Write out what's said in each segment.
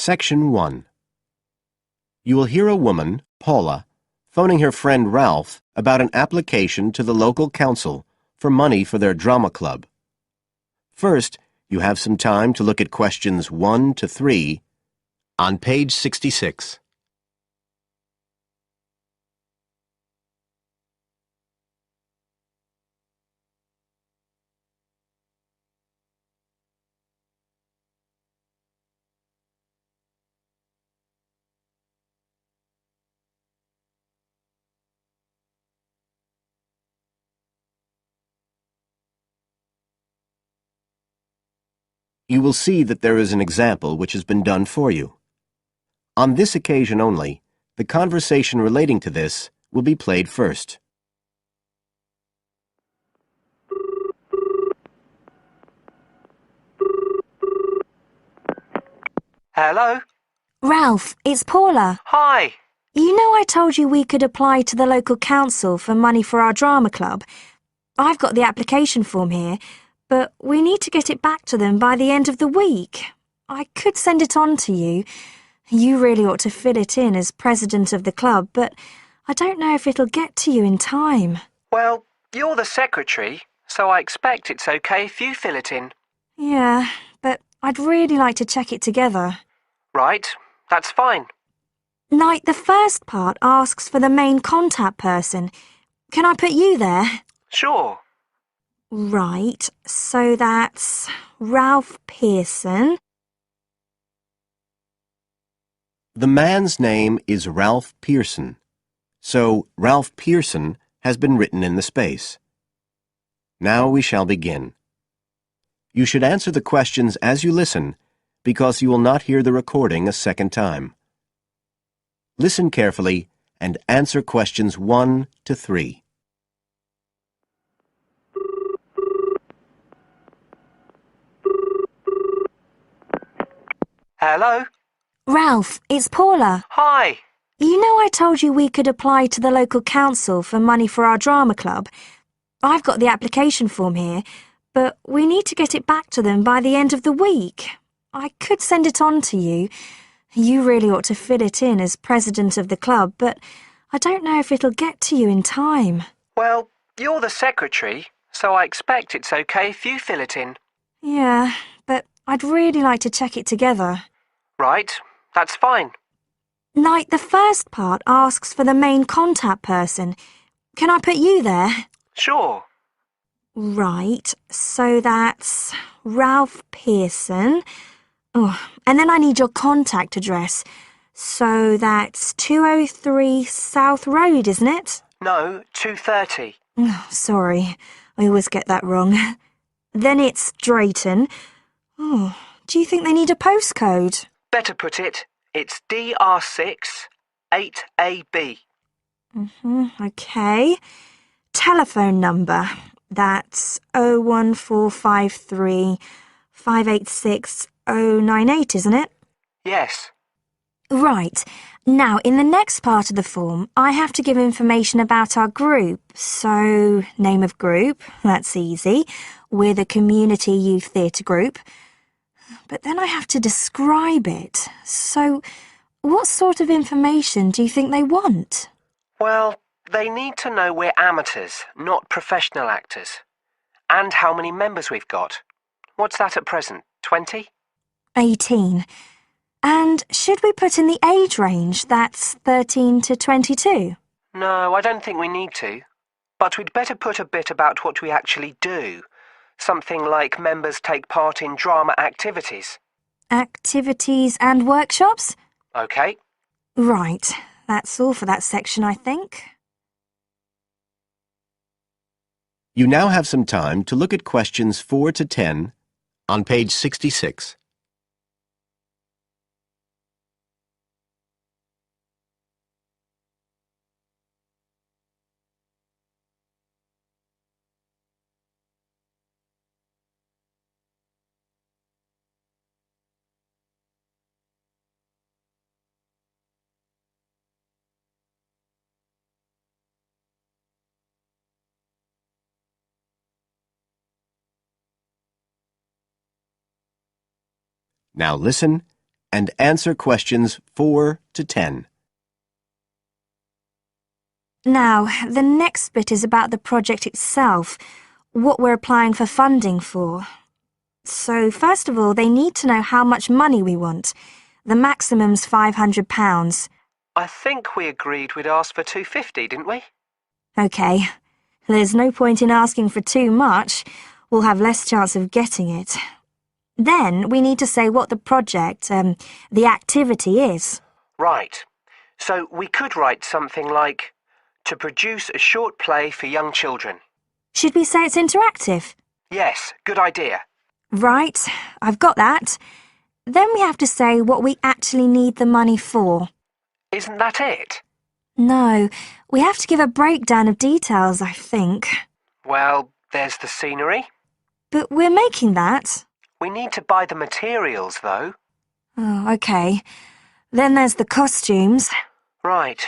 Section 1. You will hear a woman, Paula, phoning her friend Ralph about an application to the local council for money for their drama club. First, you have some time to look at questions 1 to 3 on page 66. You will see that there is an example which has been done for you. On this occasion only, the conversation relating to this will be played first. Hello? Ralph, it's Paula. Hi. You know I told you we could apply to the local council for money for our drama club. I've got the application form here, but we need to get it back to them by the end of the week. I could send it on to you. You really ought to fill it in as president of the club, but I don't know if it'll get to you in time. Well, you're the secretary, so I expect it's okay if you fill it in. Yeah, but I'd really like to check it together. Right, that's fine. Like, the first part asks for the main contact person. Can I put you there? Sure. Right, so that's Ralph Pearson. The man's name is Ralph Pearson, so Ralph Pearson has been written in the space. Now we shall begin. You should answer the questions as you listen, because you will not hear the recording a second time. Listen carefully and answer questions 1 to 3. Hello? Ralph, it's Paula. Hi. You know I told you we could apply to the local council for money for our drama club. I've got the application form here, but we need to get it back to them by the end of the week. I could send it on to you. You really ought to fill it in as president of the club, but I don't know if it'll get to you in time. Well, you're the secretary, so I expect it's okay if you fill it in. Yeah, but I'd really like to check it together. Right, that's fine. Like, the first part asks for the main contact person. Can I put you there? Sure. Right, so that's Ralph Pearson. Oh, and then I need your contact address. So that's 203 South Road, isn't it? No, 2:30. Oh, sorry, I always get that wrong. Then it's Drayton. Oh, do you think they need a postcode? Better put it, it's DR6 8AB. Okay. Telephone number. That's 01453 586 098, isn't it? Yes. Right. Now, in the next part of the form, I have to give information about our group. So, name of group, that's easy. We're the Community Youth Theatre Group. But then I have to describe it. So, what sort of information do you think they want? Well, they need to know we're amateurs, not professional actors. And how many members we've got. What's that at present, 20? 18. And should we put in the age range? That's 13 to 22. No, I don't think we need to. But we'd better put a bit about what we actually do. Something like members take part in drama activities. Activities and workshops? OK. Right. That's all for that section, I think. You now have some time to look at questions 4 to 10 on page 66. Now listen and answer questions 4 to 10. Now, the next bit is about the project itself, what we're applying for funding for. So, first of all, they need to know how much money we want. The maximum's £500. I think we agreed we'd ask for £250, didn't we? OK. There's no point in asking for too much. We'll have less chance of getting it. Then we need to say what the project, the activity is. Right. So we could write something like, to produce a short play for young children. Should we say it's interactive? Yes, good idea. Right, I've got that. Then we have to say what we actually need the money for. Isn't that it? No, we have to give a breakdown of details, I think. Well, there's the scenery. But we're making that. We need to buy the materials, though. Oh, OK. Then there's the costumes. Right.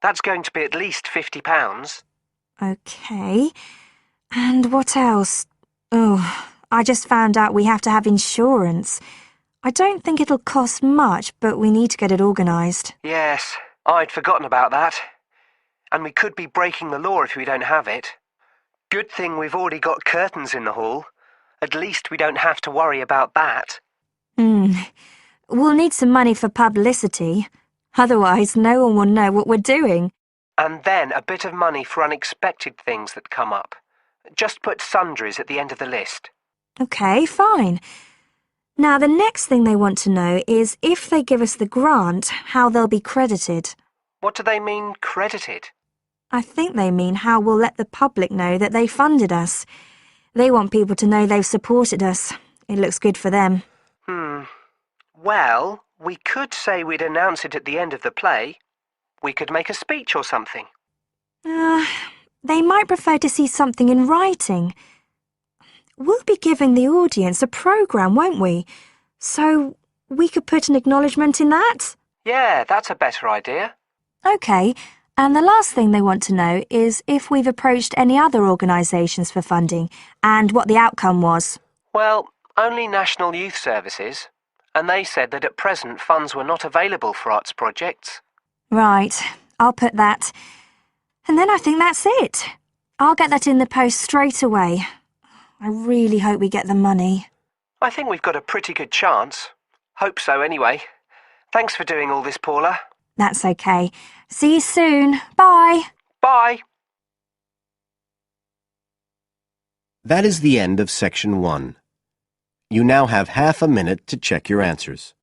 That's going to be at least £50. OK. And what else? Oh, I just found out we have to have insurance. I don't think it'll cost much, but we need to get it organised. Yes, I'd forgotten about that. And we could be breaking the law if we don't have it. Good thing we've already got curtains in the hall. At least we don't have to worry about that. We'll need some money for publicity. Otherwise, no one will know what we're doing. And then a bit of money for unexpected things that come up. Just put sundries at the end of the list. OK, fine. Now, the next thing they want to know is if they give us the grant, how they'll be credited. What do they mean, credited? I think they mean how we'll let the public know that they funded us. They want people to know they've supported us. It looks good for them. Well, we could say we'd announce it at the end of the play. We could make a speech or something. They might prefer to see something in writing. We'll be giving the audience a programme, won't we? So we could put an acknowledgement in that? Yeah, that's a better idea. OK, and the last thing they want to know is if we've approached any other organisations for funding and what the outcome was. Well, only National Youth Services, and they said that at present funds were not available for arts projects. Right, I'll put that. And then I think that's it. I'll get that in the post straight away. I really hope we get the money. I think we've got a pretty good chance. Hope so anyway. Thanks for doing all this, Paula. That's OK. See you soon. Bye. Bye. That is the end of Section 1. You now have half a minute to check your answers.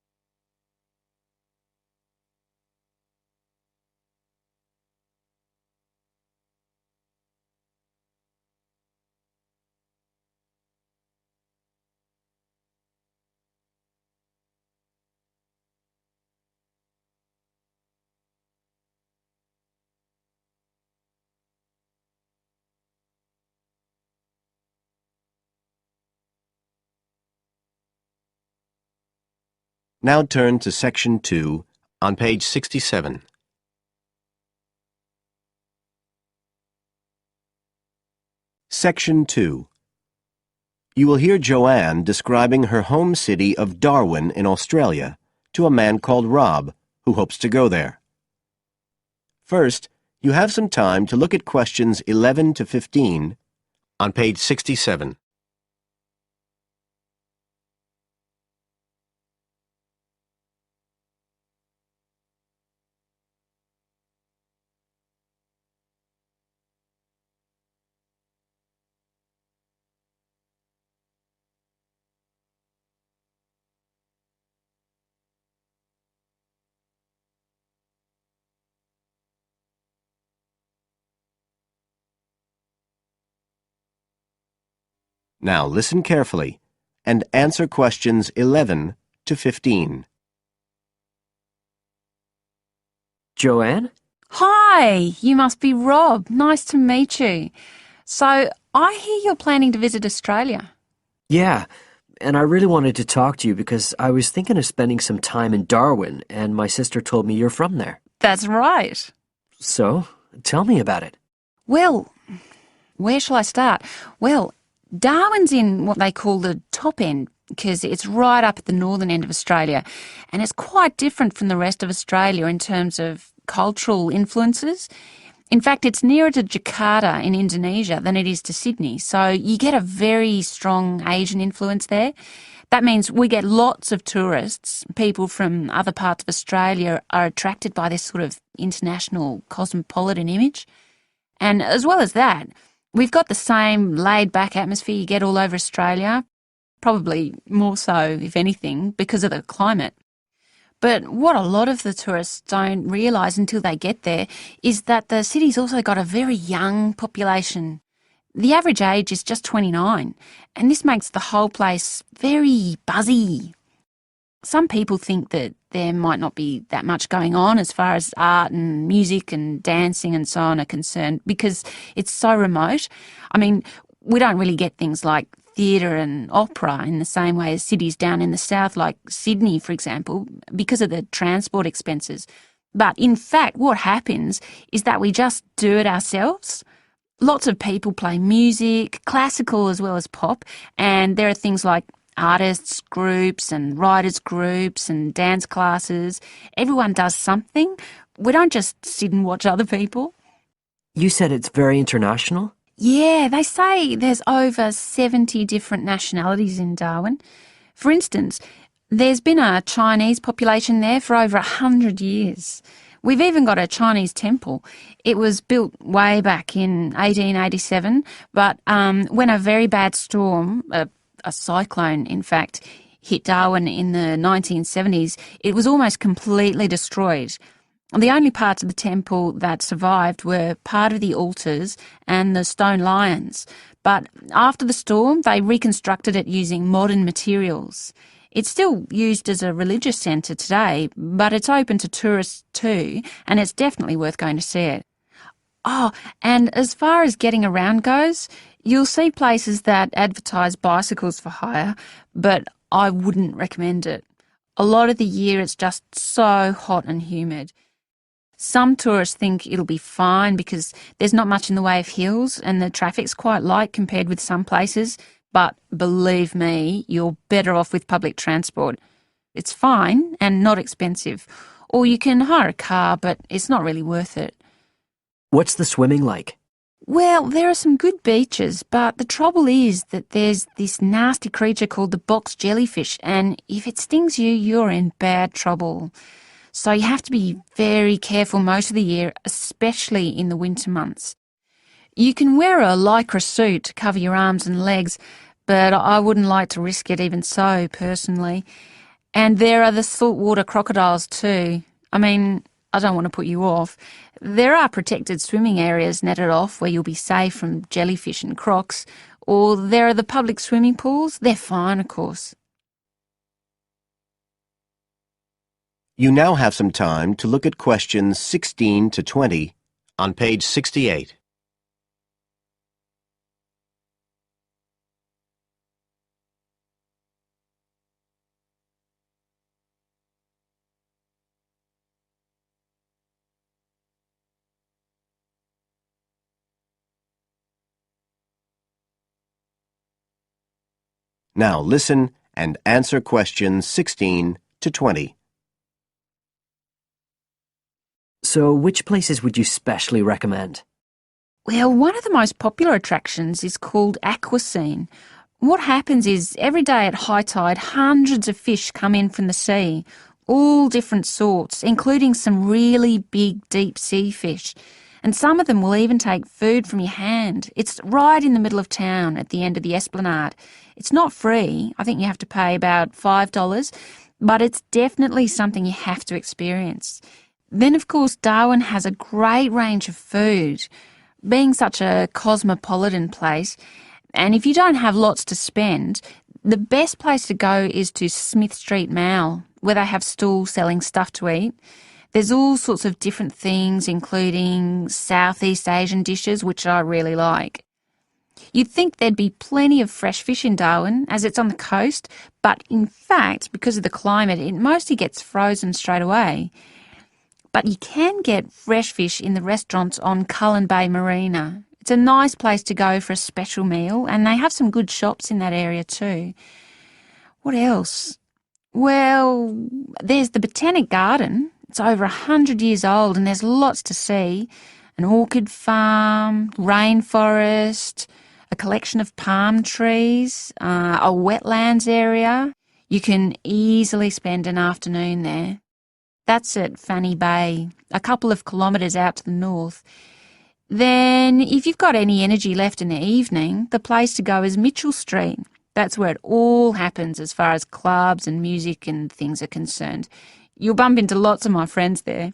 Now turn to Section 2 on page 67. Section 2. You will hear Joanne describing her home city of Darwin in Australia to a man called Rob, who hopes to go there. First, you have some time to look at questions 11 to 15 on page 67. Now listen carefully and answer questions 11 to 15. Joanne? Hi, you must be Rob. Nice to meet you. So, I hear you're planning to visit Australia. Yeah, and I really wanted to talk to you because I was thinking of spending some time in Darwin, and my sister told me you're from there. That's right. So, tell me about it. Well, where shall I start? Well, Darwin's in what they call the top end because it's right up at the northern end of Australia, and it's quite different from the rest of Australia in terms of cultural influences. In fact, it's nearer to Jakarta in Indonesia than it is to Sydney, so you get a very strong Asian influence there. That means we get lots of tourists. People from other parts of Australia are attracted by this sort of international cosmopolitan image. And as well as that, we've got the same laid-back atmosphere you get all over Australia, probably more so, if anything, because of the climate. But what a lot of the tourists don't realise until they get there is that the city's also got a very young population. The average age is just 29, and this makes the whole place very buzzy. Some people think that there might not be that much going on as far as art and music and dancing and so on are concerned because it's so remote. I mean, we don't really get things like theatre and opera in the same way as cities down in the south, like Sydney, for example, because of the transport expenses. But in fact, what happens is that we just do it ourselves. Lots of people play music, classical as well as pop, and there are things like artists groups and writers groups and dance classes. Everyone does something. We don't just sit and watch other people. You said it's very international? Yeah, they say there's over 70 different nationalities in Darwin. For instance, there's been a Chinese population there for over 100 years. We've even got a Chinese temple. It was built way back in 1887, but when a very bad storm, a cyclone in fact, hit Darwin in the 1970s, it was almost completely destroyed. The only parts of the temple that survived were part of the altars and the stone lions. But after the storm, they reconstructed it using modern materials. It's still used as a religious centre today, but it's open to tourists too, and it's definitely worth going to see it. Oh, and as far as getting around goes, you'll see places that advertise bicycles for hire, but I wouldn't recommend it. A lot of the year it's just so hot and humid. Some tourists think it'll be fine because there's not much in the way of hills and the traffic's quite light compared with some places, but believe me, you're better off with public transport. It's fine and not expensive. Or you can hire a car, but it's not really worth it. What's the swimming like? Well, there are some good beaches, but the trouble is that there's this nasty creature called the box jellyfish, and if it stings you, you're in bad trouble. So you have to be very careful most of the year, especially in the winter months. You can wear a lycra suit to cover your arms and legs, but I wouldn't like to risk it even so, personally. And there are the saltwater crocodiles too. I mean, I don't want to put you off. There are protected swimming areas netted off where you'll be safe from jellyfish and crocs, or there are the public swimming pools. They're fine, of course. You now have some time to look at questions 16 to 20 on page 68. Now listen and answer questions 16 to 20. So which places would you specially recommend? Well, one of the most popular attractions is called Aquascene. What happens is every day at high tide, hundreds of fish come in from the sea, all different sorts, including some really big deep sea fish. And some of them will even take food from your hand. It's right in the middle of town at the end of the esplanade. It's not free. I think you have to pay about $5, but it's definitely something you have to experience. Then, of course, Darwin has a great range of food, being such a cosmopolitan place. And if you don't have lots to spend, the best place to go is to Smith Street Mall, where they have stalls selling stuff to eat. There's all sorts of different things, including Southeast Asian dishes, which I really like. You'd think there'd be plenty of fresh fish in Darwin, as it's on the coast, but in fact, because of the climate, it mostly gets frozen straight away. But you can get fresh fish in the restaurants on Cullen Bay Marina. It's a nice place to go for a special meal, and they have some good shops in that area too. What else? Well, there's the Botanic Garden. It's over 100 years old and there's lots to see. An orchid farm, rainforest, a collection of palm trees, a wetlands area. You can easily spend an afternoon there. That's at Fanny Bay, a couple of kilometres out to the north. Then, if you've got any energy left in the evening, the place to go is Mitchell Street. That's where it all happens as far as clubs and music and things are concerned. You'll bump into lots of my friends there.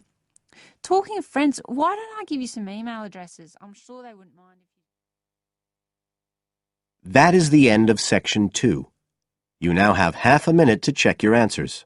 Talking of friends, why don't I give you some email addresses? I'm sure they wouldn't mind. That is the end of Section 2. You now have half a minute to check your answers.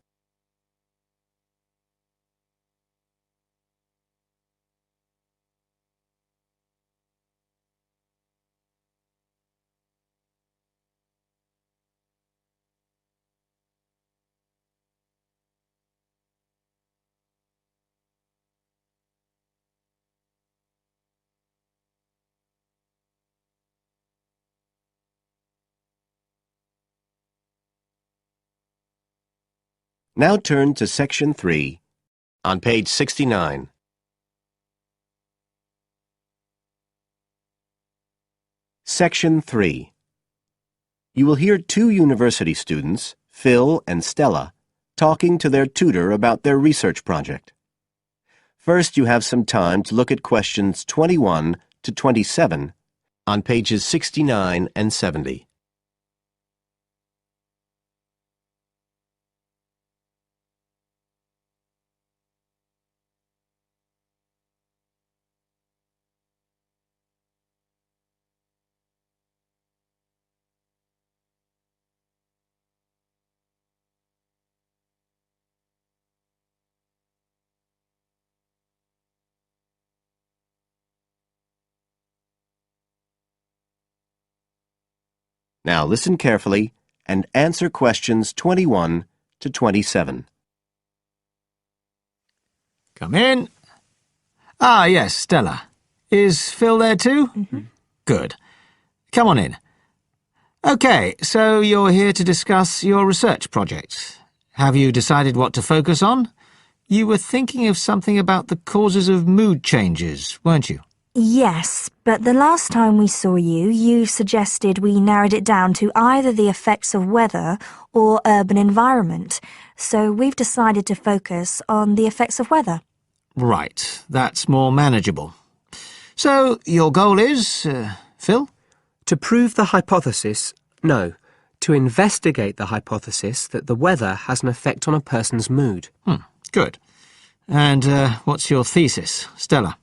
Now turn to Section 3 on page 69. Section 3. You will hear two university students, Phil and Stella, talking to their tutor about their research project. First, you have some time to look at questions 21 to 27 on pages 69 and 70. Now listen carefully and answer questions 21 to 27. Come in. Ah, yes, Stella. Is Phil there too? Mm-hmm. Good. Come on in. OK, so you're here to discuss your research project. Have you decided what to focus on? You were thinking of something about the causes of mood changes, weren't you? Yes, but the last time we saw you, you suggested we narrowed it down to either the effects of weather or urban environment. So we've decided to focus on the effects of weather. Right, that's more manageable. So, your goal is, Phil? To prove the hypothesis, no. To investigate the hypothesis that the weather has an effect on a person's mood. Good. And what's your thesis, Stella?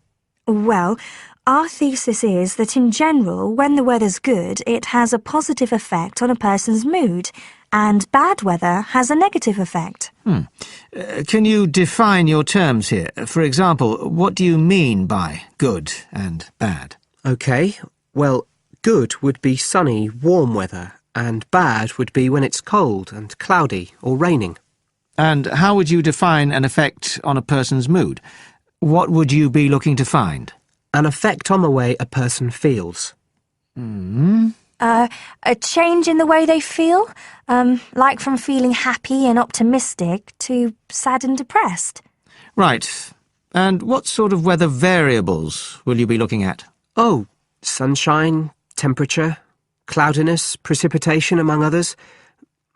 Well, our thesis is that in general, when the weather's good, it has a positive effect on a person's mood, and bad weather has a negative effect. Can you define your terms here? For example, what do you mean by good and bad? OK, well, good would be sunny, warm weather, and bad would be when it's cold and cloudy or raining. And how would you define an effect on a person's mood? What would you be looking to find? An effect on the way a person feels. A change in the way they feel, like from feeling happy and optimistic to sad and depressed. Right. And what sort of weather variables will you be looking at? Oh, sunshine, temperature, cloudiness, precipitation, among others.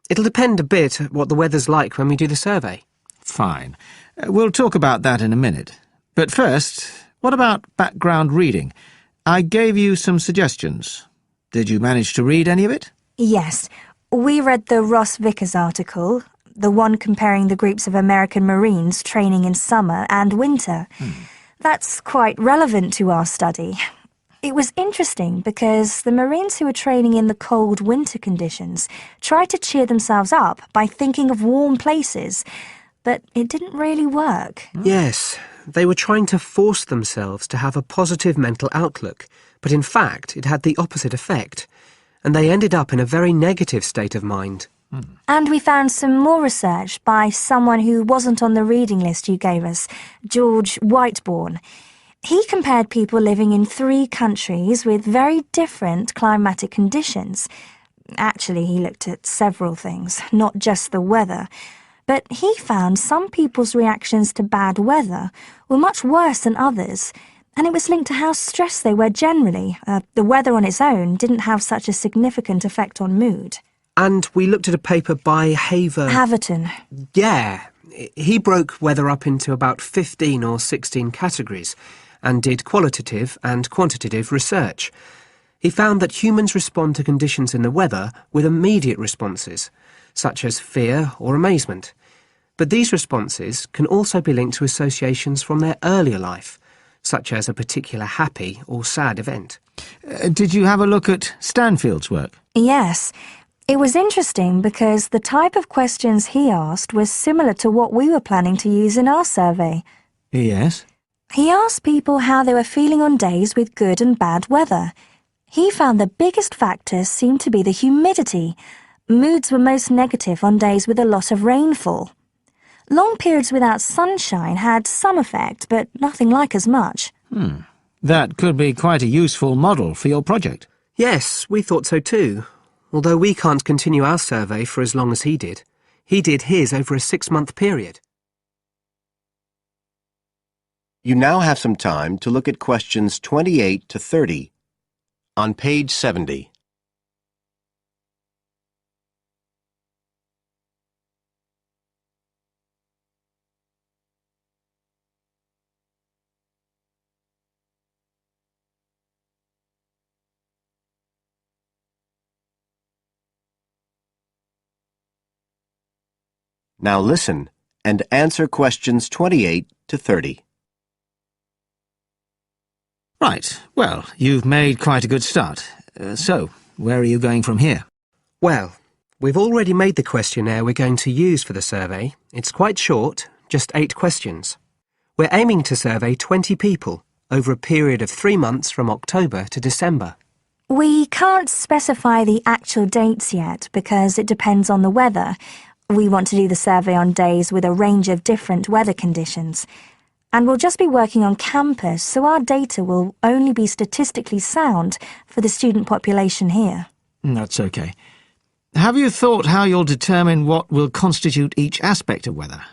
It'll depend a bit what the weather's like when we do the survey. Fine. We'll talk about that in a minute. But first, what about background reading? I gave you some suggestions. Did you manage to read any of it? Yes, we read the Ross Vickers article, the one comparing the groups of American Marines training in summer and winter. That's quite relevant to our study. It was interesting because the Marines who were training in the cold winter conditions tried to cheer themselves up by thinking of warm places, but it didn't really work. Yes, they were trying to force themselves to have a positive mental outlook, but in fact it had the opposite effect, and they ended up in a very negative state of mind. And we found some more research by someone who wasn't on the reading list you gave us, George Whiteborn. He compared people living in 3 countries with very different climatic conditions. Actually, he looked at several things, not just the weather. But he found some people's reactions to bad weather were much worse than others, and it was linked to how stressed they were generally. The weather on its own didn't have such a significant effect on mood. And we looked at a paper by Haverton. Yeah, he broke weather up into about 15 or 16 categories and did qualitative and quantitative research. He found that humans respond to conditions in the weather with immediate responses, such as fear or amazement. But these responses can also be linked to associations from their earlier life, such as a particular happy or sad event. Did you have a look at Stanfield's work? Yes. It was interesting because the type of questions he asked was similar to what we were planning to use in our survey. Yes. He asked people how they were feeling on days with good and bad weather. He found the biggest factors seemed to be the humidity. Moods were most negative on days with a lot of rainfall. Long periods without sunshine had some effect, but nothing like as much. That could be quite a useful model for your project. Yes, we thought so too. Although we can't continue our survey for as long as he did. He did his over a 6-month period. You now have some time to look at questions 28 to 30 on page 70. Now listen and answer questions 28 to 30. Right, well, you've made quite a good start. So, where are you going from here? Well, we've already made the questionnaire we're going to use for the survey. It's quite short, just 8 questions. We're aiming to survey 20 people over a period of 3 months from October to December. We can't specify the actual dates yet because it depends on the weather. We want to do the survey on days with a range of different weather conditions. And we'll just be working on campus, so our data will only be statistically sound for the student population here. That's okay. Have you thought how you'll determine what will constitute each aspect of weather,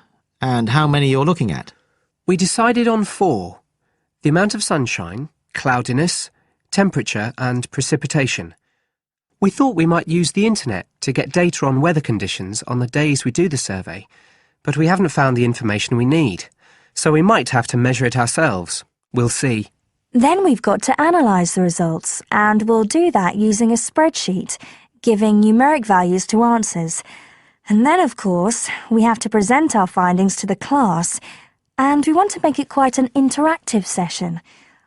and how many you're looking at? We decided on 4. The amount of sunshine, cloudiness, temperature and precipitation. We thought we might use the internet to get data on weather conditions on the days we do the survey, but we haven't found the information we need, so we might have to measure it ourselves. We'll see. Then we've got to analyse the results, and we'll do that using a spreadsheet, giving numeric values to answers. And then, of course, we have to present our findings to the class, and we want to make it quite an interactive session.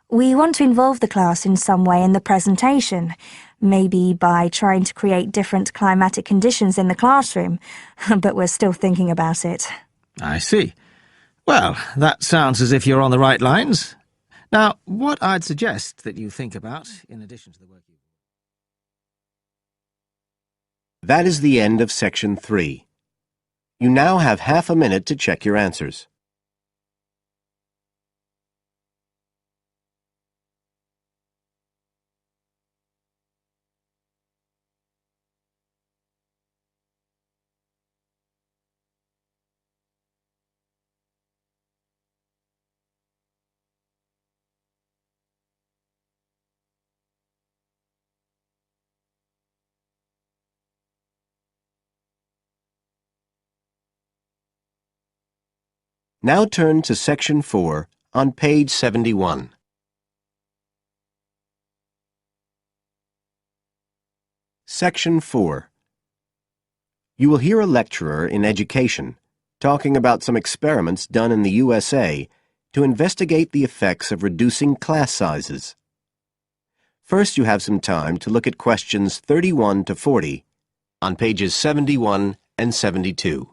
We want to involve the class in some way in the presentation, maybe by trying to create different climatic conditions in the classroom, but we're still thinking about it. I see. Well, that sounds as if you're on the right lines. Now, what I'd suggest that you think about, in addition to the work you... That is the end of section 3. You now have half a minute to check your answers. Now turn to section 4 on page 71. Section 4. You will hear a lecturer in education talking about some experiments done in the USA to investigate the effects of reducing class sizes. First, you have some time to look at questions 31 to 40 on pages 71 and 72.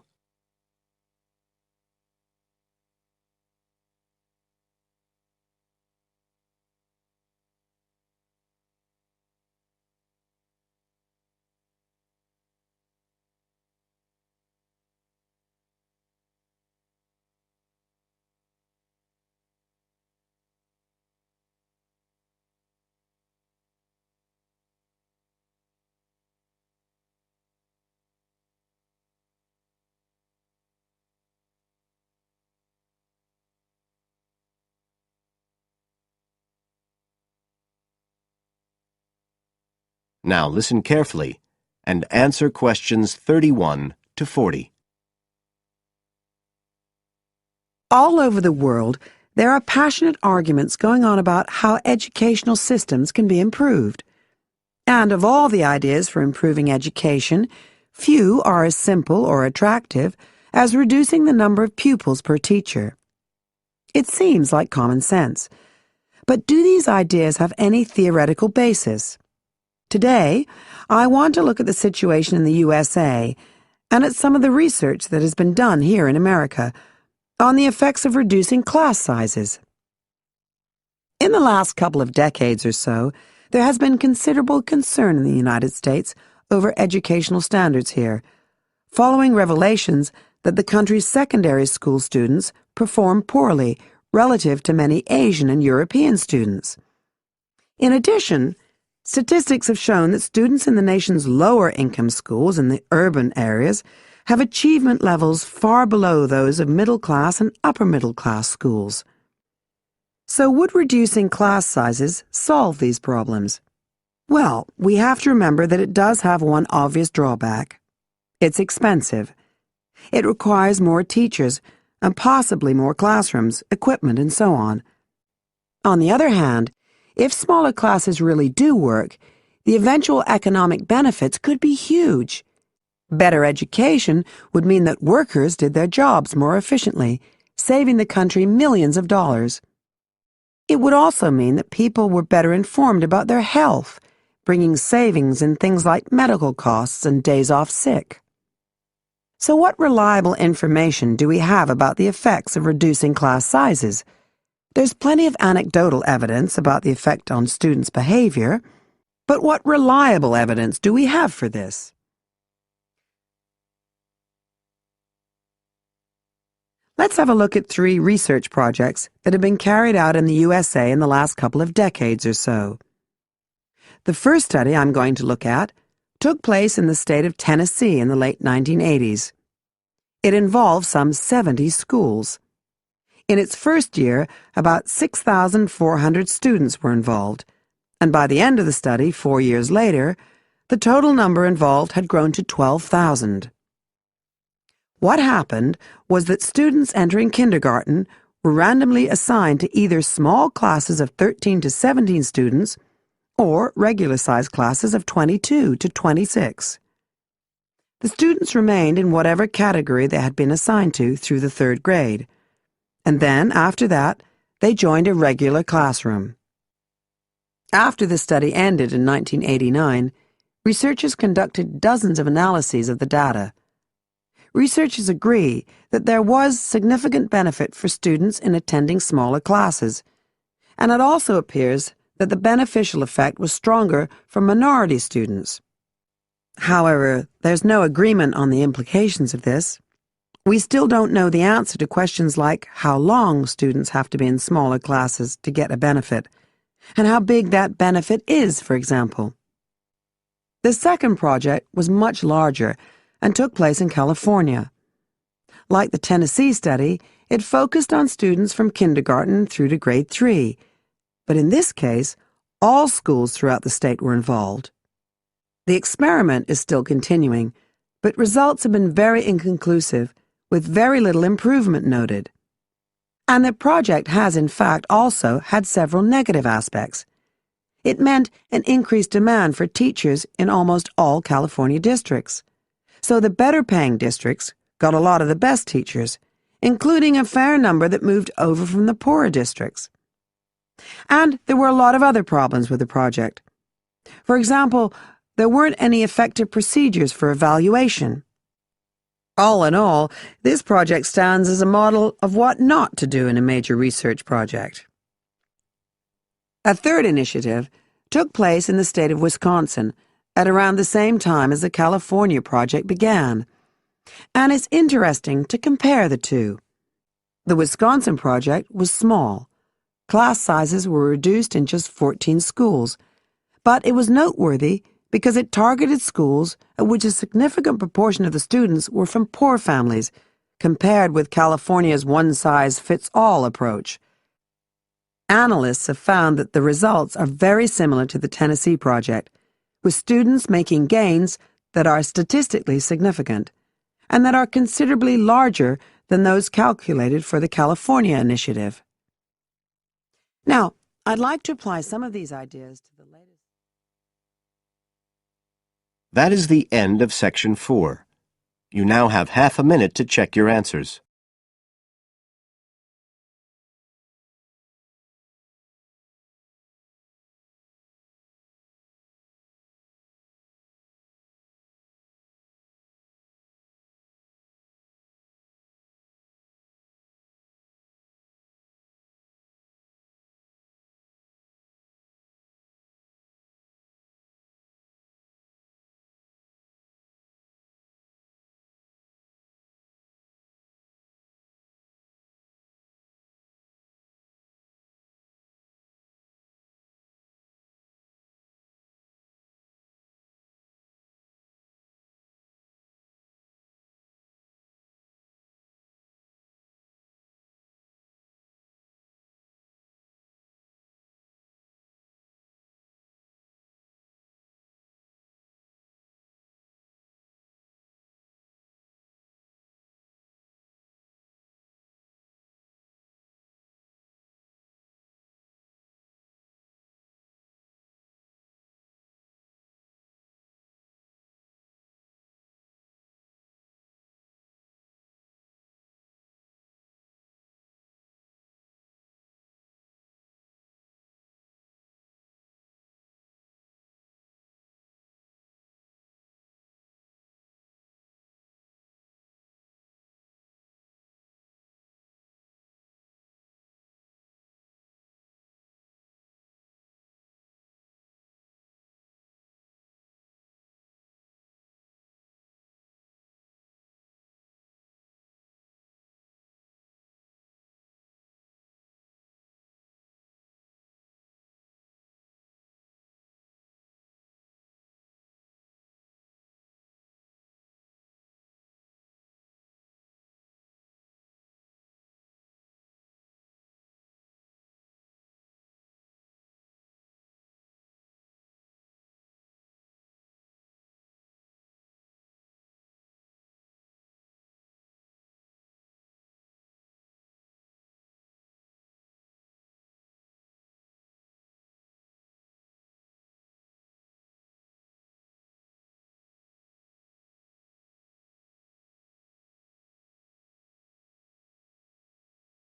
Now listen carefully and answer questions 31 to 40. All over the world, there are passionate arguments going on about how educational systems can be improved. And of all the ideas for improving education, few are as simple or attractive as reducing the number of pupils per teacher. It seems like common sense. But do these ideas have any theoretical basis? Today, I want to look at the situation in the USA and at some of the research that has been done here in America on the effects of reducing class sizes. In the last couple of decades or so, there has been considerable concern in the United States over educational standards here, following revelations that the country's secondary school students perform poorly relative to many Asian and European students. In addition, statistics have shown that students in the nation's lower-income schools in the urban areas have achievement levels far below those of middle-class and upper-middle-class schools. So would reducing class sizes solve these problems? Well, we have to remember that it does have one obvious drawback. It's expensive. It requires more teachers and possibly more classrooms, equipment, and so on. On the other hand, if smaller classes really do work, the eventual economic benefits could be huge. Better education would mean that workers did their jobs more efficiently, saving the country millions of dollars. It would also mean that people were better informed about their health, bringing savings in things like medical costs and days off sick. So what reliable information do we have about the effects of reducing class sizes? There's plenty of anecdotal evidence about the effect on students' behavior, but what reliable evidence do we have for this? Let's have a look at 3 research projects that have been carried out in the USA in the last couple of decades or so. The first study I'm going to look at took place in the state of Tennessee in the late 1980s. It involved some 70 schools. In its first year, about 6,400 students were involved, and by the end of the study, 4 years later, the total number involved had grown to 12,000. What happened was that students entering kindergarten were randomly assigned to either small classes of 13 to 17 students or regular-sized classes of 22 to 26. The students remained in whatever category they had been assigned to through the 3rd grade, and then, after that, they joined a regular classroom. After the study ended in 1989, researchers conducted dozens of analyses of the data. Researchers agree that there was significant benefit for students in attending smaller classes, and it also appears that the beneficial effect was stronger for minority students. However, there's no agreement on the implications of this. We still don't know the answer to questions like how long students have to be in smaller classes to get a benefit, and how big that benefit is, for example. The second project was much larger and took place in California. Like the Tennessee study, it focused on students from kindergarten through to grade 3, but in this case, all schools throughout the state were involved. The experiment is still continuing, but results have been very inconclusive, with very little improvement noted. And the project has, in fact, also had several negative aspects. It meant an increased demand for teachers in almost all California districts. So the better-paying districts got a lot of the best teachers, including a fair number that moved over from the poorer districts. And there were a lot of other problems with the project. For example, there weren't any effective procedures for evaluation. All in all, this project stands as a model of what not to do in a major research project. A third initiative took place in the state of Wisconsin at around the same time as the California project began, and it's interesting to compare the two. The Wisconsin project was small. Class sizes were reduced in just 14 schools, but it was noteworthy because it targeted schools at which a significant proportion of the students were from poor families, compared with California's one-size-fits-all approach. Analysts have found that the results are very similar to the Tennessee project, with students making gains that are statistically significant and that are considerably larger than those calculated for the California initiative. Now, I'd like to apply some of these ideas to the latest. That is the end of Section 4. You now have half a minute to check your answers.